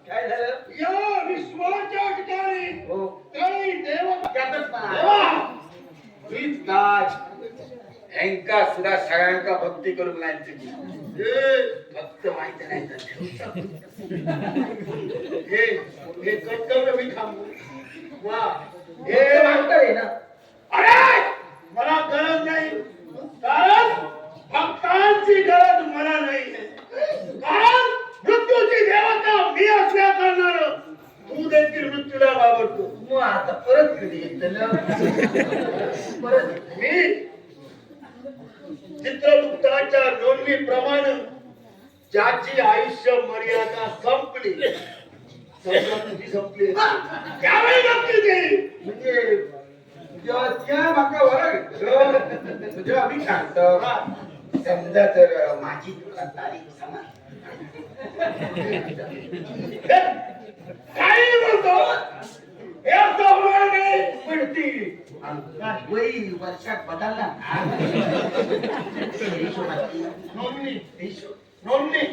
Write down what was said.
काय झालं? या विश्वाच्या ठिकाणी हो. काही देव त्यातच पहा. देवा हीच नाच ह्यांका सुद्धा सगळ्यांका भक्ती करून लायची फक्त माहिती नाही तर हे कर्तव्य मी थांबू वा हे मागतोय ना. अरे मला गरज नाही कारण भक्तांची गरज मला नाही कारण मृत्यूची देवता मी असल्या कारणानं तू देखील मृत्यूला घाबरतो मग आता परत कधी येतं परत मी चित्रगुप्ताच्या नोंदणीप्रमाणे ज्याची आयुष्य मर्यादा संपली तुझी संपली त्यावेळी नक्की देईल म्हणजे जेव्हा त्या बाका वरड जेव्हा मी सांगतो समजा तर माझी तुला तारीख समान काही बोलतो हे असं होणार नाही पण ती वय वर्षात बदलला नोंदणी नोंदणी